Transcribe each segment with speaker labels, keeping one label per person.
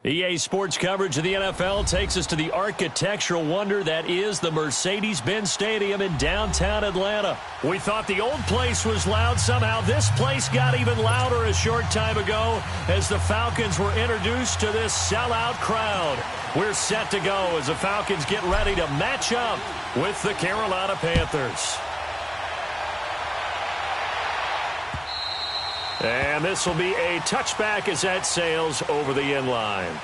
Speaker 1: EA Sports coverage of the NFL takes us to the architectural wonder that is the Mercedes-Benz Stadium in downtown Atlanta. We thought the old place was loud. Somehow this place got even louder a short time ago as the Falcons were introduced to this sellout crowd. We're set to go as the Falcons get ready to match up with the Carolina Panthers. And this will be a touchback as that sails over the end line.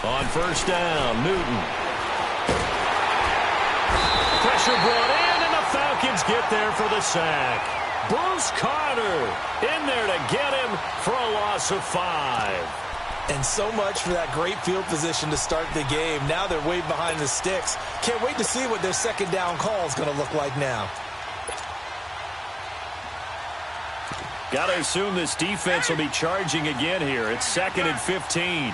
Speaker 1: On first down, Newton. Pressure brought in, and the Falcons get there for the sack. Bruce Carter in there to get him for a loss of 5.
Speaker 2: And so much for that great field position to start the game. Now they're way behind the sticks. Can't wait to see what their second down call is going to look like now.
Speaker 1: Got to assume this defense will be charging again here. It's 2nd and 15.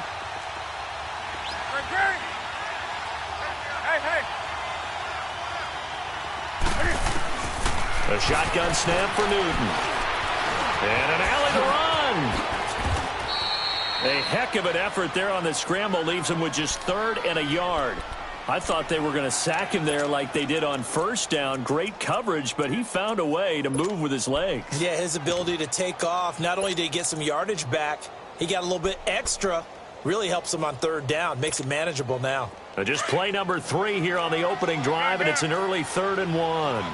Speaker 1: A shotgun snap for Newton. And an alley to run. A heck of an effort there on the scramble leaves him with just 3rd and a yard. I thought they were going to sack him there like they did on first down. Great coverage, but he found a way to move with his legs.
Speaker 2: Yeah, his ability to take off. Not only did he get some yardage back, he got a little bit extra. Really helps him on 3rd down. Makes it manageable now.
Speaker 1: Just play number 3 here on the opening drive, and it's an early 3rd and 1.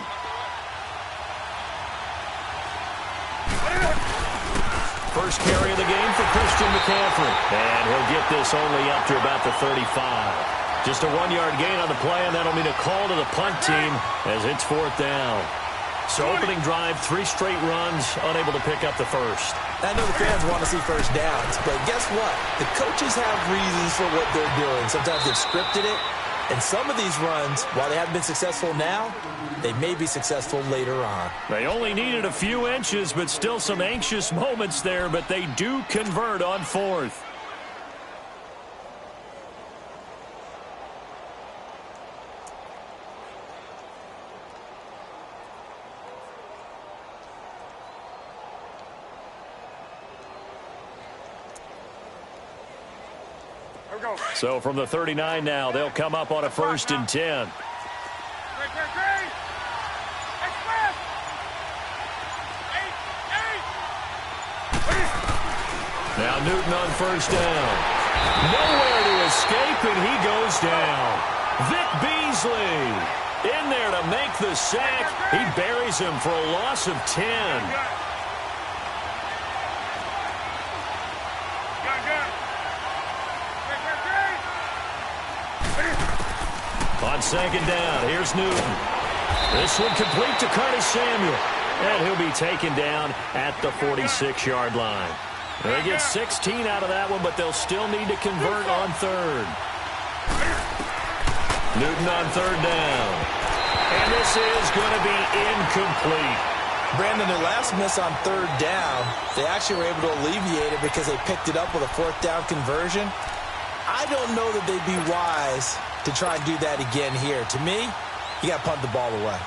Speaker 1: First carry of the game for Christian McCaffrey. And he'll get this only up to about the 35. Just a 1-yard gain on the play, and that'll mean a call to the punt team as it's 4th down. So opening drive, 3 straight runs, unable to pick up the first.
Speaker 2: I know the fans want to see first downs, but guess what? The coaches have reasons for what they're doing. Sometimes they've scripted it, and some of these runs, while they haven't been successful now, they may be successful later on.
Speaker 1: They only needed a few inches, but still some anxious moments there, but they do convert on 4th. So from the 39 now, they'll come up on a 1st and 10. Now Newton on first down. Nowhere to escape, and he goes down. Vic Beasley in there to make the sack. He buries him for a loss of 10. On 2nd down, here's Newton. This one complete to Curtis Samuel. And he'll be taken down at the 46-yard line. They get 16 out of that one, but they'll still need to convert on 3rd. Newton on 3rd down. And this is going to be incomplete.
Speaker 2: Brandon, their last miss on 3rd down, they actually were able to alleviate it because they picked it up with a 4th down conversion. I don't know that they'd be wise to try and do that again here. To me, you got to punt the ball away.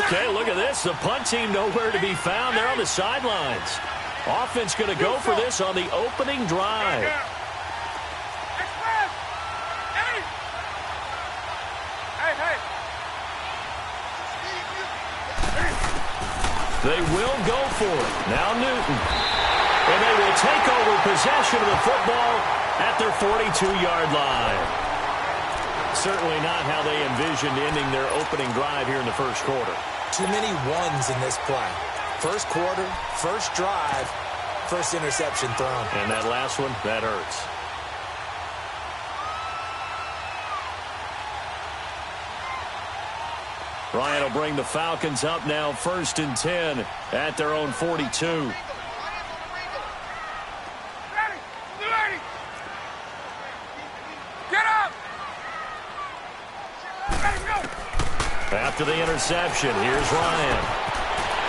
Speaker 1: Okay, look at this. The punt team nowhere to be found. They're on the sidelines. Offense going to go for this on the opening drive. They will go for it. Now Newton. And they will take over possession of the football at their 42-yard line. Certainly not how they envisioned ending their opening drive here in the first quarter.
Speaker 2: Too many ones in this play. First quarter, first drive, first interception thrown.
Speaker 1: And that last one, that hurts. Ryan will bring the Falcons up now 1st and 10 at their own 42. After the interception, here's Ryan.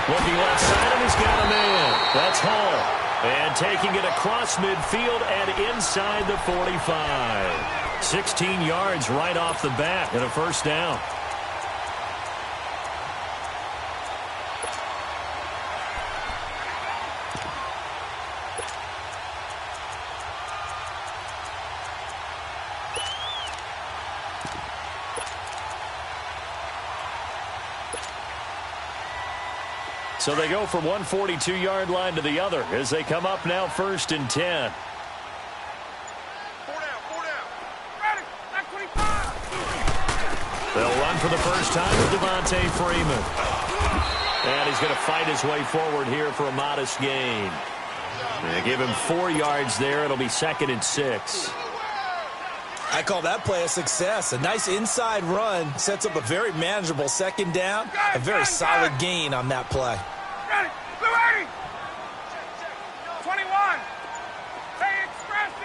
Speaker 1: Looking left side, and he's got a man. That's Hall. And taking it across midfield and inside the 45. 16 yards right off the bat and a first down. So they go from one 42-yard line to the other as they come up now 1st and 10. They'll run for the first time with Devontae Freeman. And he's going to fight his way forward here for a modest gain. They give him 4 yards there. It'll be 2nd and 6.
Speaker 2: I call that play a success. A nice inside run sets up a very manageable 2nd down. A very solid gain on that play.
Speaker 3: Ready. Blue 80. 21. Hey, express.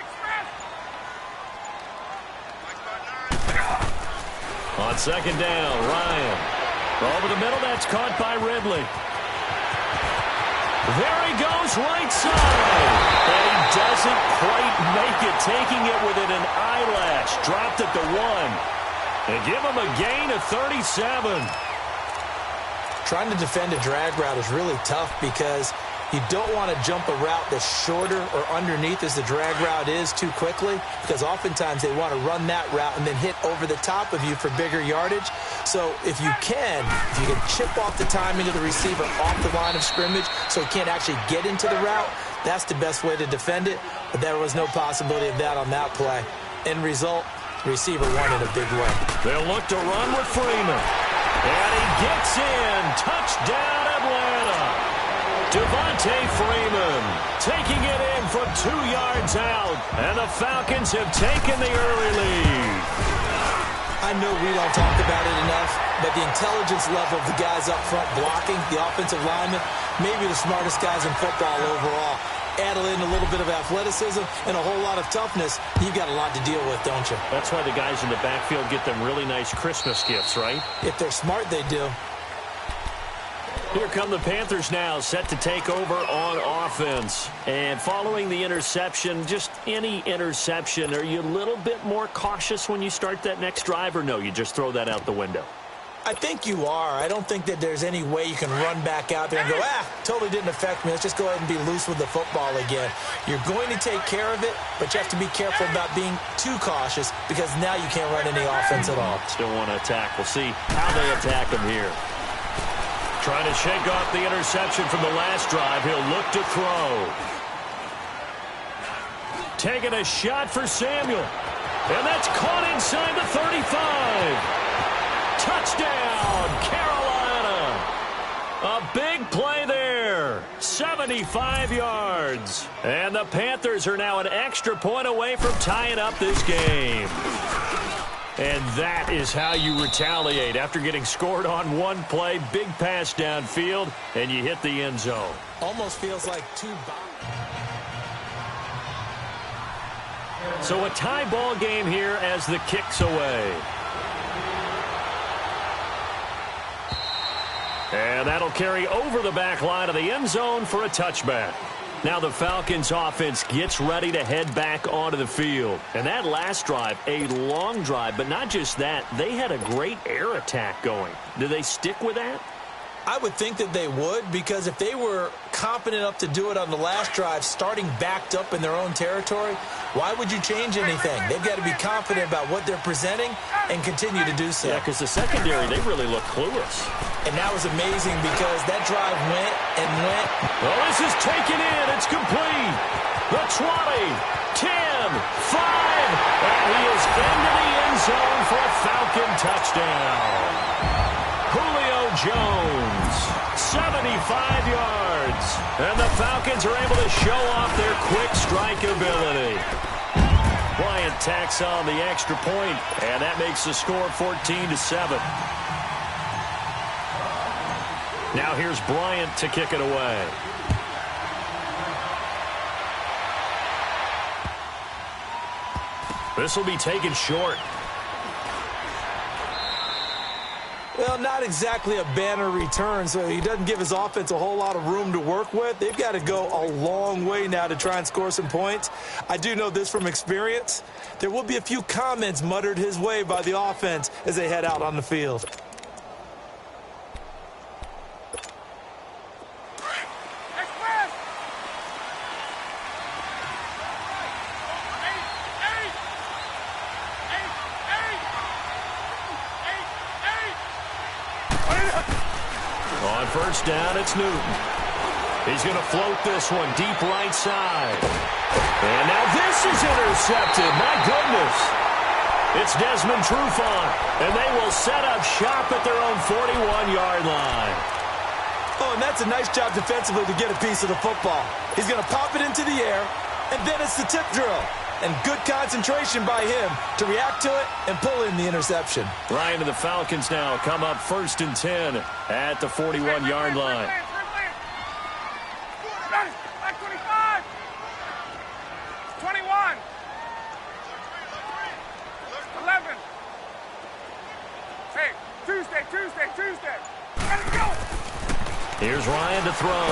Speaker 1: On 2nd down, Ryan. Over the middle, that's caught by Ridley. There he goes, right side. And he doesn't quite make it, taking it within an eyelash. Dropped at the 1. And give him a gain of 37.
Speaker 2: Trying to defend a drag route is really tough because you don't want to jump a route that's shorter or underneath as the drag route is too quickly, because oftentimes they want to run that route and then hit over the top of you for bigger yardage. So if you can chip off the timing of the receiver off the line of scrimmage so he can't actually get into the route, that's the best way to defend it. But there was no possibility of that on that play. End result, receiver won in a big way.
Speaker 1: They'll look to run with Freeman. And he gets in. Touchdown, Atlanta. Devontae Freeman taking it in from 2 yards out. And the Falcons have taken the early lead.
Speaker 2: I know we don't talk about it enough, but the intelligence level of the guys up front blocking, the offensive linemen, maybe the smartest guys in football overall. Add in a little bit of athleticism and a whole lot of toughness, you've got a lot to deal with, don't you?
Speaker 1: That's why the guys in the backfield get them really nice Christmas gifts, right?
Speaker 2: If they're smart, they do.
Speaker 1: Here come the Panthers now, set to take over on offense. And following the interception, just any interception, are you a little bit more cautious when you start that next drive, or no, you just throw that out the window?
Speaker 2: I think you are. I don't think that there's any way you can run back out there and go, totally didn't affect me. Let's just go ahead and be loose with the football again. You're going to take care of it, but you have to be careful about being too cautious because now you can't run any offense at all.
Speaker 1: Still want to attack. We'll see how they attack him here. Trying to shake off the interception from the last drive. He'll look to throw. Taking a shot for Samuel. And that's caught inside the 35. Touchdown, Carolina. A big play there. 75 yards. And the Panthers are now an extra point away from tying up this game. And that is how you retaliate after getting scored on one play. Big pass downfield, and you hit the end zone.
Speaker 2: Almost feels like two.
Speaker 1: So a tie ball game here as the kick's away. And that'll carry over the back line of the end zone for a touchback. Now the Falcons offense gets ready to head back onto the field. And that last drive, a long drive, but not just that, they had a great air attack going. Do they stick with that?
Speaker 2: I would think that they would, because if they were competent enough to do it on the last drive, starting backed up in their own territory, why would you change anything? They've got to be confident about what they're presenting and continue to do so.
Speaker 1: Yeah, because the secondary, they really look clueless.
Speaker 2: And that was amazing because that drive went and went.
Speaker 1: Well, this is taken in. It's complete. The 20, 10, 5, and he is into the end zone for a Falcon touchdown. Julio Jones, 75 yards. And the Falcons are able to show off their quick strike ability. Bryant tacks on the extra point, and that makes the score 14-7. Now here's Bryant to kick it away. This will be taken short.
Speaker 2: Well, not exactly a banner return, so he doesn't give his offense a whole lot of room to work with. They've got to go a long way now to try and score some points. I do know this from experience. There will be a few comments muttered his way by the offense as they head out on the field.
Speaker 1: On first down, it's Newton. He's going to float this one deep right side. And now this is intercepted. My goodness. It's Desmond Trufant, and they will set up shop at their own 41-yard line.
Speaker 2: Oh, and that's a nice job defensively to get a piece of the football. He's going to pop it into the air, and then it's the tip drill. And good concentration by him to react to it and pull in the interception.
Speaker 1: Ryan and the Falcons now come up 1st and 10 at the 41-yard line.
Speaker 3: 25. 21. 11. Hey, Tuesday. Let's go.
Speaker 1: Here's Ryan to throw.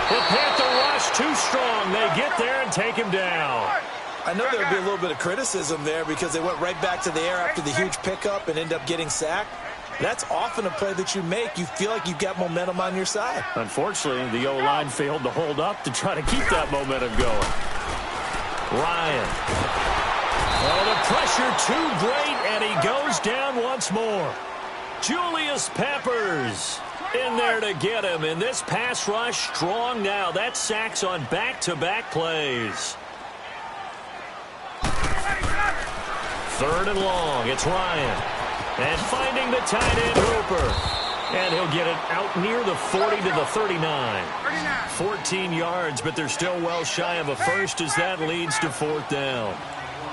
Speaker 1: The Panther rush too strong. They get there and take him down.
Speaker 2: I know there would be a little bit of criticism there because they went right back to the air after the huge pickup and end up getting sacked. That's often a play that you make. You feel like you've got momentum on your side.
Speaker 1: Unfortunately, the O-line failed to hold up to try to keep that momentum going. Ryan. Oh, the pressure too great, and he goes down once more. Julius Peppers in there to get him, and this pass rush strong now. That's sacks on back-to-back plays. 3rd and long. It's Ryan. And finding the tight end Hooper. And he'll get it out near the 40 to the 39. 14 yards, but they're still well shy of a first as that leads to 4th down.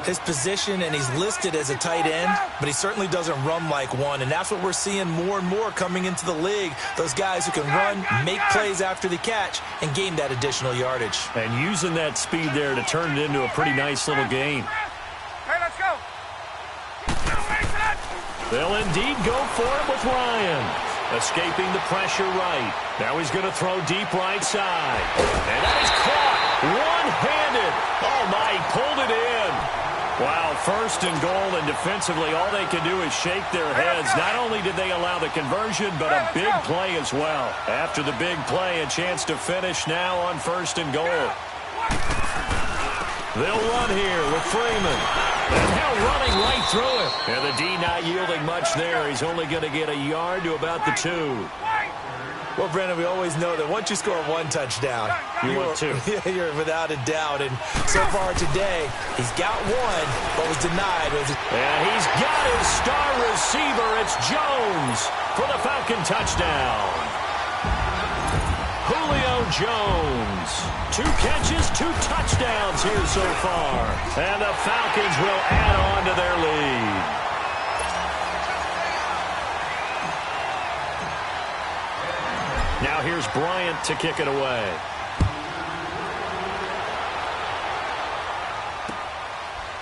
Speaker 2: His position, and he's listed as a tight end, but he certainly doesn't run like one, and that's what we're seeing more and more coming into the league. Those guys who can run, make plays after the catch, and gain that additional yardage.
Speaker 1: And using that speed there to turn it into a pretty nice little game.
Speaker 3: Hey, let's go.
Speaker 1: They'll indeed go for it with Ryan. Escaping the pressure right. Now he's going to throw deep right side. And that is caught. One-handed. Oh, my, he pulled it in. Wow, 1st and goal, and defensively all they can do is shake their heads. Not only did they allow the conversion, but a big play as well. After the big play, a chance to finish now on 1st and goal. They'll run here with Freeman. And now running right through it. And the D not yielding much there. He's only going to get a yard to about the 2.
Speaker 2: Well, Brandon, we always know that once you score one touchdown,
Speaker 1: you're 2.
Speaker 2: You're without a doubt. And so far today, he's got one, but was denied.
Speaker 1: And he's got his star receiver. It's Jones for the Falcon touchdown. Julio Jones. 2 catches, 2 touchdowns here so far. And the Falcons will add on to their lead. Now here's Bryant to kick it away.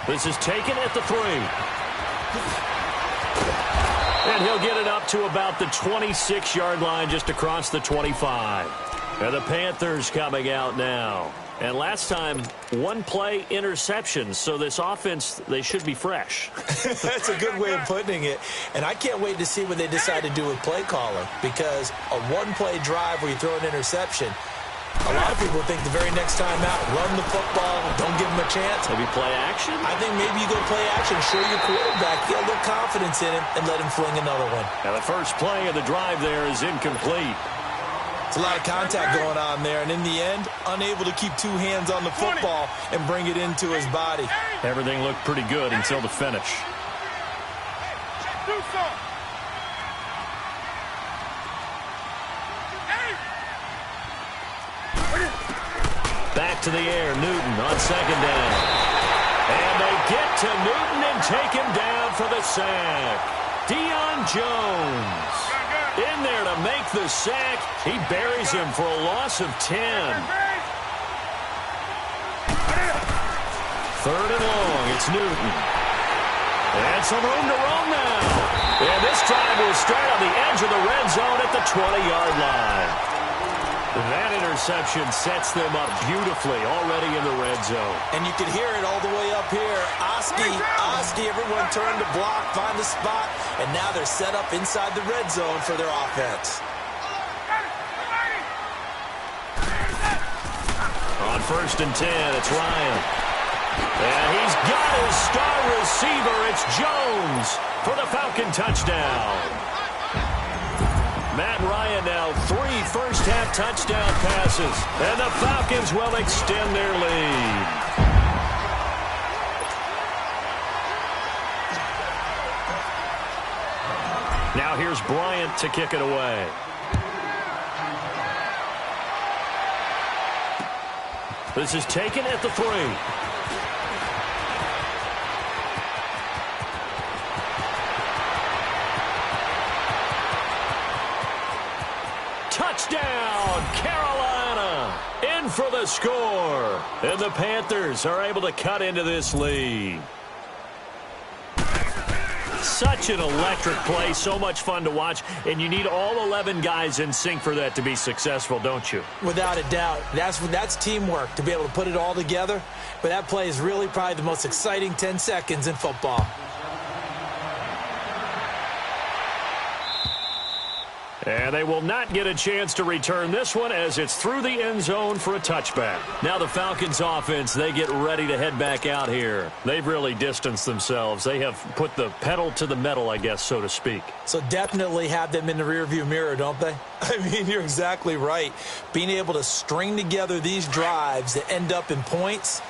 Speaker 1: This is taken at the 3. And he'll get it up to about the 26-yard line, just across the 25. And the Panthers coming out now. And last time, 1-play interception. So this offense, they should be fresh.
Speaker 2: That's a good way of putting it. And I can't wait to see what they decide to do with play calling. Because a 1-play drive where you throw an interception, a lot of people think the very next time out, run the football, don't give them a chance.
Speaker 1: Maybe play action?
Speaker 2: I think maybe you go play action, show your quarterback, get a little confidence in him, and let him fling another one.
Speaker 1: Now the first play of the drive there is incomplete.
Speaker 2: It's a lot of contact going on there, and in the end, unable to keep 2 hands on the football and bring it into his body.
Speaker 1: Everything looked pretty good until the finish. Back to the air, Newton on 2nd down. And they get to Newton and take him down for the sack. Deion Jones. In there to make the sack. He buries him for a loss of 10. Third and long. It's Newton. And some room to roam now. And this drive will start on the edge of the red zone at the 20-yard line. That interception sets them up beautifully already in the red zone.
Speaker 2: And you can hear it all the way up here. Oski, everyone turned to block, find the spot, and now they're set up inside the red zone for their offense.
Speaker 1: On 1st and 10, it's Ryan. And he's got his star receiver. It's Jones for the Falcon touchdown. Matt Ryan now 3 first-half touchdown passes. And the Falcons will extend their lead. Now here's Bryant to kick it away. This is taken at the 3. Touchdown, Carolina! In for the score. And the Panthers are able to cut into this lead. Such an electric play, so much fun to watch, and you need all 11 guys in sync for that to be successful, don't you?
Speaker 2: Without a doubt. That's teamwork, to be able to put it all together. But that play is really probably the most exciting 10 seconds in football.
Speaker 1: And they will not get a chance to return this one as it's through the end zone for a touchback. Now the Falcons offense, they get ready to head back out here. They've really distanced themselves. They have put the pedal to the metal, I guess, so to speak.
Speaker 2: So definitely have them in the rearview mirror, don't they? I mean, you're exactly right. Being able to string together these drives that end up in points,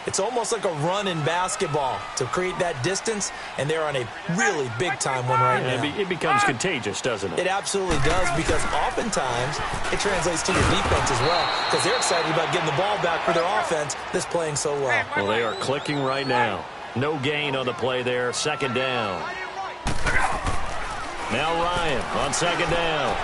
Speaker 2: it's almost like a run in basketball to create that distance, and they're on a really big-time one right now.
Speaker 1: It becomes contagious, doesn't it?
Speaker 2: It absolutely does, because oftentimes it translates to your defense as well, because they're excited about getting the ball back for their offense that's playing so well.
Speaker 1: Well, they are clicking right now. No gain on the play there. 2nd down. Now Ryan on 2nd down.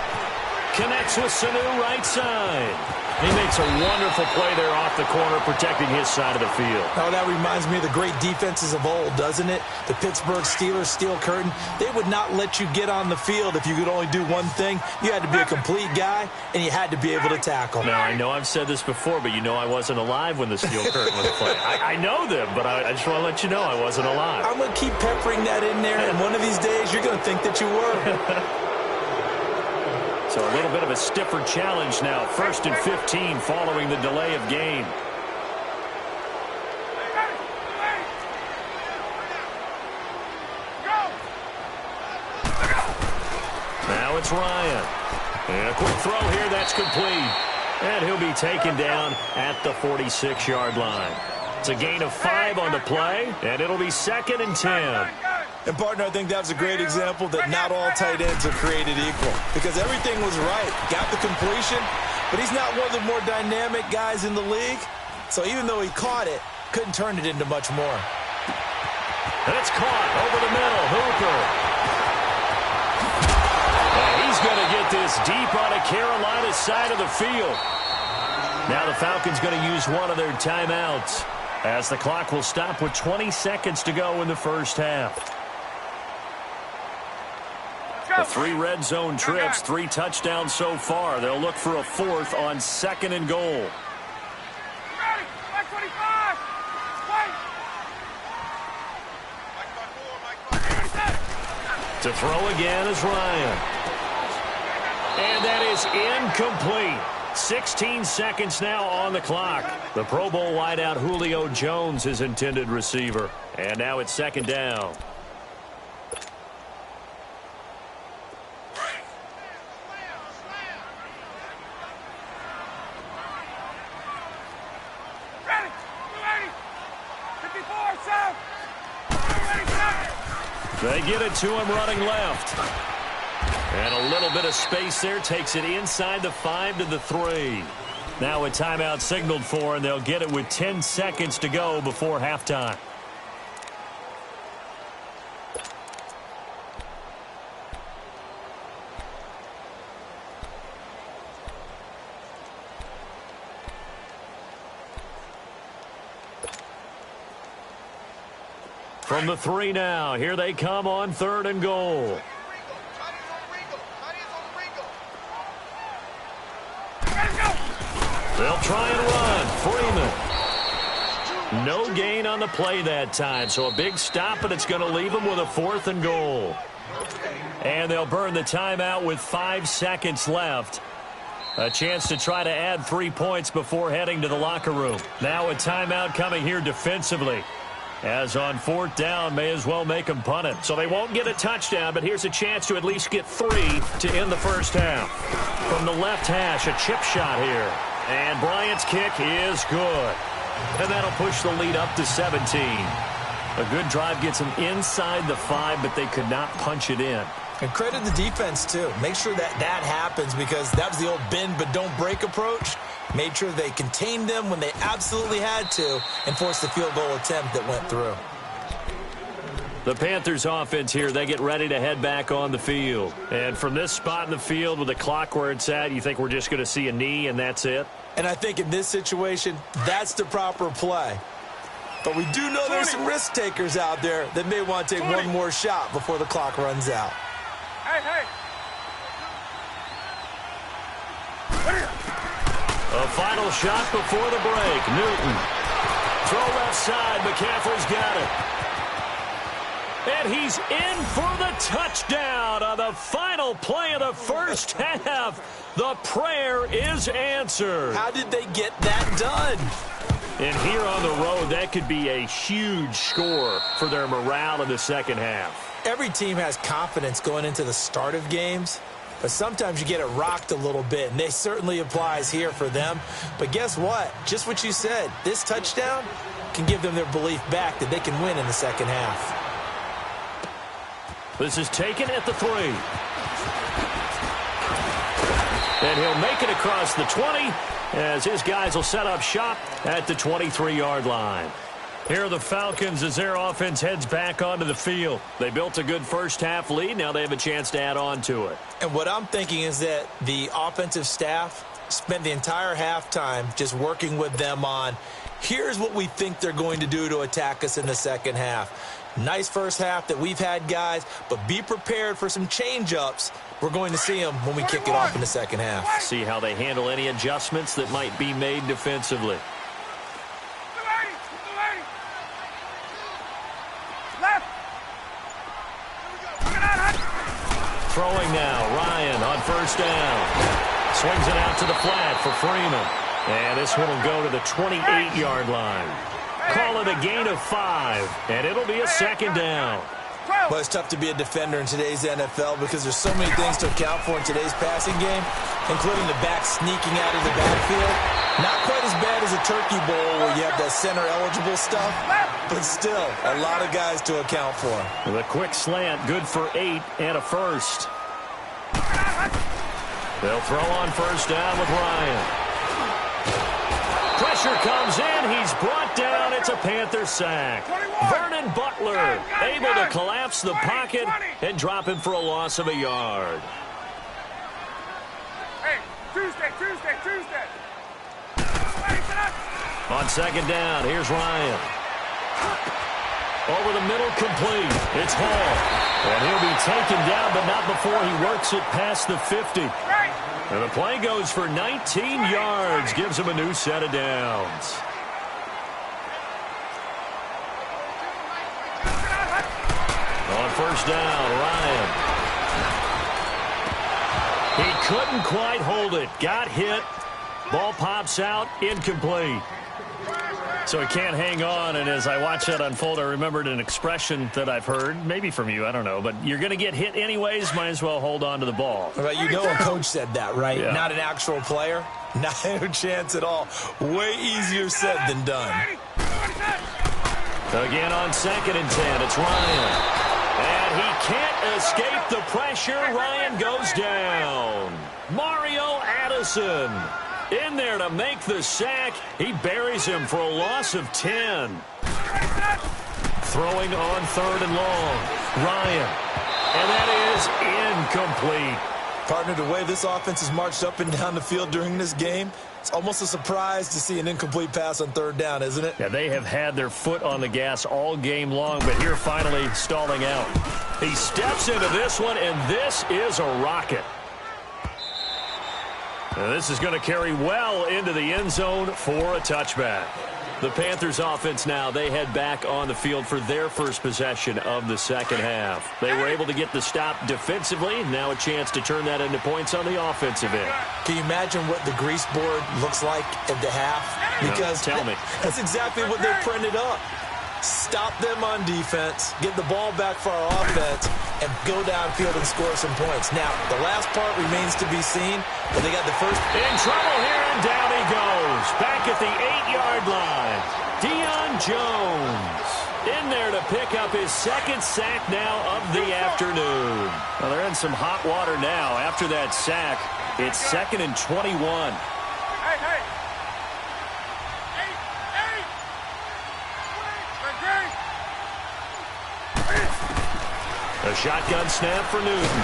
Speaker 1: Connects with Sanu right side. He makes a wonderful play there off the corner, protecting his side of the field.
Speaker 2: Oh, that reminds me of the great defenses of old, doesn't it? The Pittsburgh Steelers steel curtain. They would not let you get on the field if you could only do one thing. You had to be a complete guy, and you had to be able to tackle.
Speaker 1: Now, I know I've said this before, but you know I wasn't alive when the steel curtain was played. I know them, but I just want to let you know I wasn't alive.
Speaker 2: I'm going to keep peppering that in there, and one of these days you're going to think that you were.
Speaker 1: So a little bit of a stiffer challenge now. 1st and 15 following the delay of game. Now it's Ryan. And a quick throw here. That's complete. And he'll be taken down at the 46-yard line. It's a gain of 5 on the play, and it'll be 2nd and 10.
Speaker 2: And, partner, I think that was a great example that not all tight ends are created equal, because everything was right. Got the completion, but he's not one of the more dynamic guys in the league. So even though he caught it, couldn't turn it into much more.
Speaker 1: And it's caught over the middle. Hooper. And he's going to get this deep on a Carolina side of the field. Now the Falcons going to use one of their timeouts, as the clock will stop with 20 seconds to go in the first half. The 3 red zone trips, 3 touchdowns so far. They'll look for a 4th on 2nd and goal. To throw again is Ryan. And that is incomplete. 16 seconds now on the clock. The Pro Bowl wideout Julio Jones, his intended receiver. And now it's 2nd down. They get it to him running left. And a little bit of space there takes it inside the 5 to the 3. Now a timeout signaled for, and they'll get it with 10 seconds to go before halftime. From the 3 now, here they come on 3rd and goal. They'll try and run. Freeman. No gain on the play that time, so a big stop, and it's going to leave them with a 4th and goal. And they'll burn the timeout with 5 seconds left. A chance to try to add 3 points before heading to the locker room. Now a timeout coming here defensively. As on 4th down, may as well make them punt it. So they won't get a touchdown, but here's a chance to at least get 3 to end the first half. From the left hash, a chip shot here. And Bryant's kick is good. And that'll push the lead up to 17. A good drive gets them inside the 5, but they could not punch it in.
Speaker 2: And credit the defense, too. Make sure that happens, because that was the old bend but don't break approach. Made sure they contained them when they absolutely had to and forced the field goal attempt that went through.
Speaker 1: The Panthers offense here, they get ready to head back on the field. And from this spot in the field with the clock where it's at, you think we're just going to see a knee and that's it?
Speaker 2: And I think in this situation, that's the proper play. But we do know there's some risk takers out there that may want to take one more shot before the clock runs out.
Speaker 3: Hey, hey.
Speaker 1: A final shot before the break. Newton. Throw left side. McCaffrey's got it. And he's in for the touchdown on the final play of the first half. The prayer is answered.
Speaker 2: How did they get that done?
Speaker 1: And here on the road, that could be a huge score for their morale in the second half.
Speaker 2: Every team has confidence going into the start of games, but sometimes you get it rocked a little bit, and this certainly applies here for them. But guess what? Just what you said, this touchdown can give them their belief back that they can win in the second half.
Speaker 1: This is taken at the 3. And he'll make it across the 20 as his guys will set up shop at the 23-yard line. Here are the Falcons as their offense heads back onto the field. They built a good first-half lead. Now they have a chance to add on to it.
Speaker 2: And what I'm thinking is that the offensive staff spent the entire halftime just working with them on, here's what we think they're going to do to attack us in the second half. Nice first half that we've had, guys, but be prepared for some change-ups. We're going to see them when we kick it off in the second half.
Speaker 1: See how they handle any adjustments that might be made defensively. Throwing now, Ryan on first down. Swings it out to the flat for Freeman. And this one will go to the 28-yard line. Call it a gain of 5, and it'll be a second down.
Speaker 2: Well, it's tough to be a defender in today's NFL because there's so many things to account for in today's passing game, including the back sneaking out of the backfield. Not quite as bad as a turkey bowl where you have that center-eligible stuff, but still a lot of guys to account for.
Speaker 1: The quick slant, good for 8 and a first. They'll throw on first down with Ryan. Pressure comes in. He's brought down. It's a Panther sack. Vernon Butler able to collapse the pocket and drop him for a loss of a yard.
Speaker 3: Hey, Tuesday.
Speaker 1: On second down, here's Ryan. Over the middle, complete. It's Hall. And he'll be taken down, but not before he works it past the 50. And the play goes for 19 yards, gives him a new set of downs. On first down, Ryan. He couldn't quite hold it. Got hit. Ball pops out, incomplete. So he can't hang on, and as I watch that unfold, I remembered an expression that I've heard, maybe from you, I don't know, but you're going to get hit anyways, might as well hold on to the ball.
Speaker 2: Right, you know a coach said that, right?
Speaker 1: Yeah.
Speaker 2: Not an actual player. Not a chance at all. Way easier said than done.
Speaker 1: Again on second and 10, it's Ryan. And he can't escape the pressure. Ryan goes down. Mario Addison in there to make the sack. He buries him for a loss of 10. Throwing on third and long. Ryan. And that is incomplete.
Speaker 2: Partner, the way this offense has marched up and down the field during this game, it's almost a surprise to see an incomplete pass on third down, isn't it?
Speaker 1: Yeah, they have had their foot on the gas all game long, but here finally stalling out. He steps into this one, and this is a rocket. Now, this is going to carry well into the end zone for a touchback. The Panthers offense now, they head back on the field for their first possession of the second half. They were able to get the stop defensively. Now a chance to turn that into points on the offensive end.
Speaker 2: Can you imagine what the grease board looks like at the half? Because
Speaker 1: tell me.
Speaker 2: That's exactly what they printed up. Stop them on defense, get the ball back for our offense, and go downfield and score some points. Now, the last part remains to be seen, but they got the first.
Speaker 1: In trouble here, and down he goes. Back at the 8-yard line. Deion Jones in there to pick up his second sack now of the afternoon. Well, they're in some hot water now. After that sack, it's 2nd and 21.
Speaker 3: Hey, hey.
Speaker 1: A shotgun snap for Newton.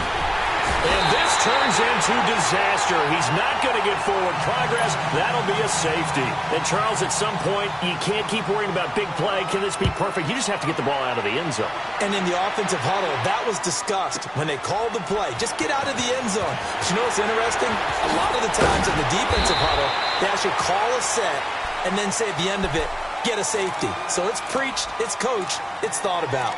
Speaker 1: And this turns into disaster. He's not going to get forward progress. That'll be a safety. And, Charles, at some point, you can't keep worrying about big play. Can this be perfect? You just have to get the ball out of the end zone.
Speaker 2: And in the offensive huddle, that was discussed when they called the play. Just get out of the end zone. But you know what's interesting? A lot of the times in the defensive huddle, they actually call a set and then say at the end of it, get a safety. So it's preached, it's coached, it's thought about.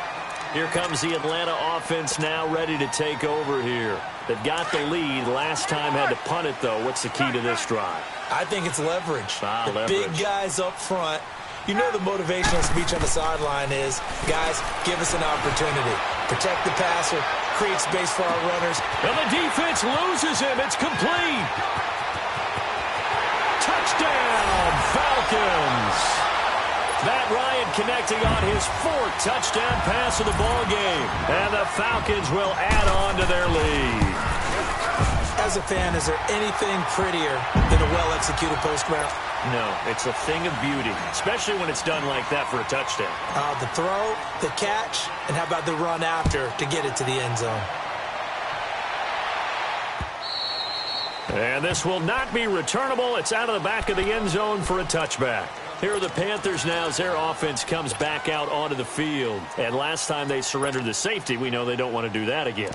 Speaker 1: Here comes the Atlanta offense now ready to take over here. They've got the lead. Last time had to punt it, though. What's the key to this drive?
Speaker 2: I think it's leverage. The
Speaker 1: leverage.
Speaker 2: Big guys up front. You know the motivational speech on the sideline is, guys, give us an opportunity. Protect the passer, create space for our runners.
Speaker 1: And the defense loses him. It's complete. Touchdown, Falcons. Matt Ryan connecting on his 4th touchdown pass of the ball game. And the Falcons will add on to their lead.
Speaker 2: As a fan, is there anything prettier than a well-executed post route?
Speaker 1: No, it's a thing of beauty, especially when it's done like that for a touchdown.
Speaker 2: The throw, the catch, and how about the run after to get it to the end zone?
Speaker 1: And this will not be returnable. It's out of the back of the end zone for a touchback. Here are the Panthers now as their offense comes back out onto the field. And last time they surrendered the safety, we know they don't want to do that again.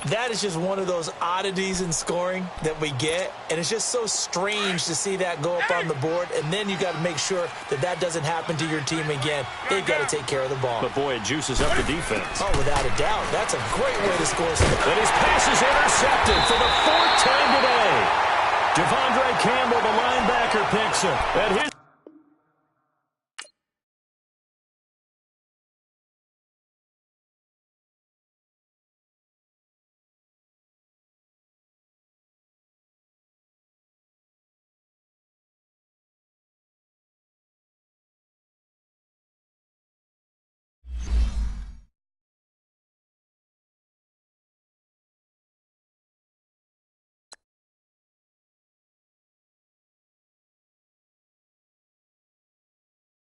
Speaker 2: That is just one of those oddities in scoring that we get. And it's just so strange to see that go up on the board. And then you got to make sure that that doesn't happen to your team again. They've got to take care of the ball.
Speaker 1: But, boy, it juices up the defense.
Speaker 2: Oh, without a doubt. That's a great way to score some.
Speaker 1: And his pass is intercepted for the 4th time today. Devondre Campbell, the linebacker, picks it. And his